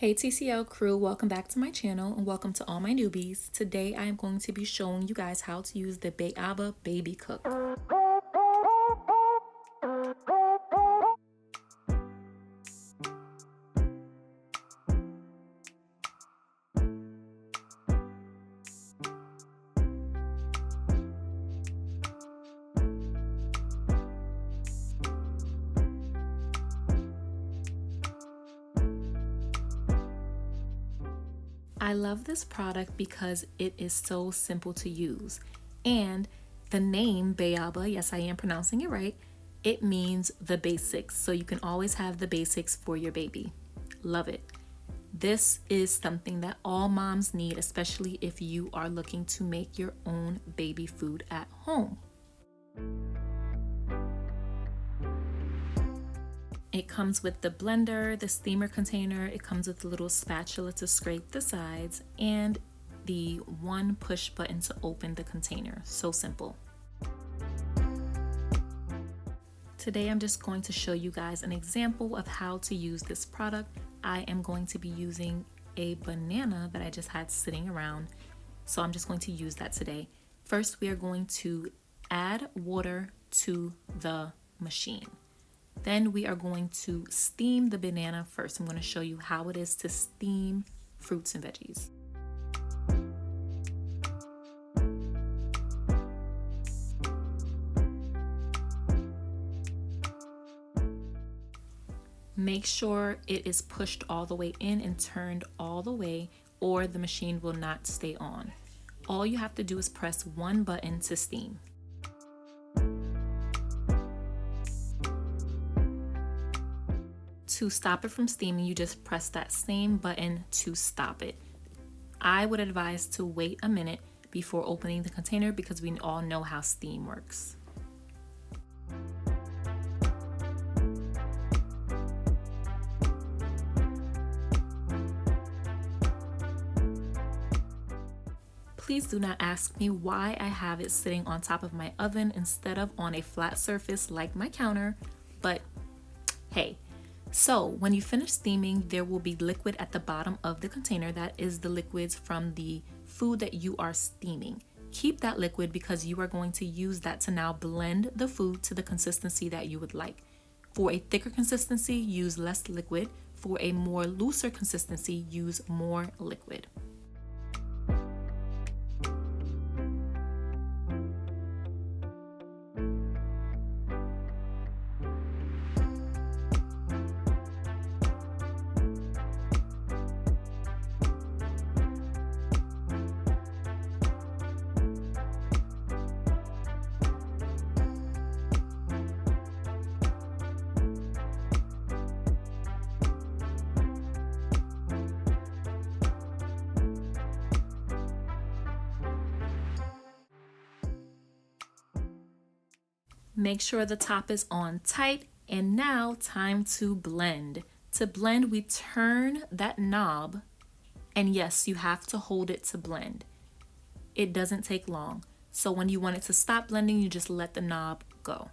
Hey TCL crew, welcome back to my channel and welcome to all my newbies. Today I am going to be showing you guys how to use the BEABA Babycook. I love this product because it is so simple to use, and the name BEABA, yes I am pronouncing it right, it means the basics, so you can always have the basics for your baby. Love it. This is something that all moms need, especially if you are looking to make your own baby food at home. It comes with the blender, the steamer container, it comes with a little spatula to scrape the sides, and the one push button to open the container. So simple. Today I'm just going to show you guys an example of how to use this product. I am going to be using a banana that I just had sitting around, so I'm just going to use that today. First, we are going to add water to the machine. Then we are going to steam the banana first. I'm going to show you how it is to steam fruits and veggies. Make sure it is pushed all the way in and turned all the way, or the machine will not stay on. All you have to do is press one button to steam. To stop it from steaming, you just press that same button to stop it. I would advise to wait a minute before opening the container because we all know how steam works. Please do not ask me why I have it sitting on top of my oven instead of on a flat surface like my counter, but hey. So when you finish steaming, there will be liquid at the bottom of the container. That is the liquids from the food that you are steaming. Keep that liquid because you are going to use that to now blend the food to the consistency that you would like. For a thicker consistency, use less liquid. For a more looser consistency, use more liquid. Make sure the top is on tight, and now time to blend. To blend, we turn that knob, and yes, you have to hold it to blend. It doesn't take long. So when you want it to stop blending, you just let the knob go.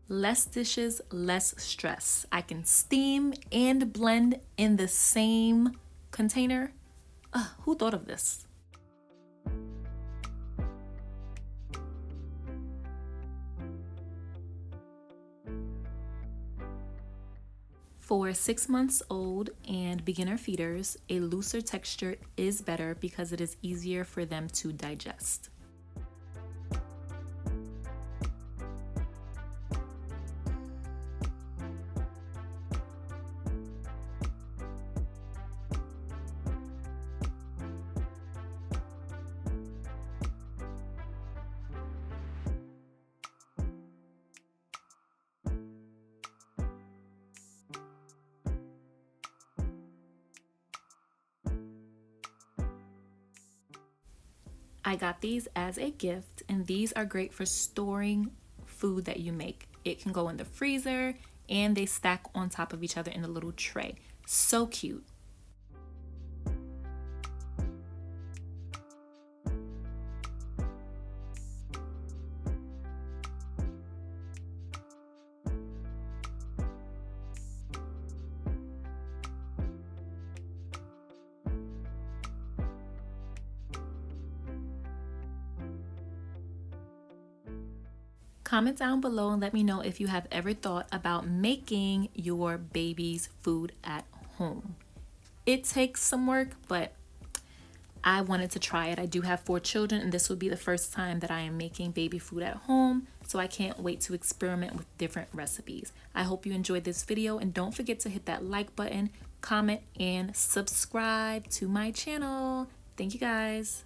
Less dishes, less stress. I can steam and blend in the same container. Who thought of this? For 6 months old and beginner feeders, a looser texture is better because it is easier for them to digest. I got these as a gift, and these are great for storing food that you make. It can go in the freezer, and they stack on top of each other in a little tray. So cute. Comment down below and let me know if you have ever thought about making your baby's food at home. It takes some work, but I wanted to try it. I do have 4 children, and this will be the first time that I am making baby food at home, so I can't wait to experiment with different recipes. I hope you enjoyed this video, and don't forget to hit that like button, comment, and subscribe to my channel. Thank you guys.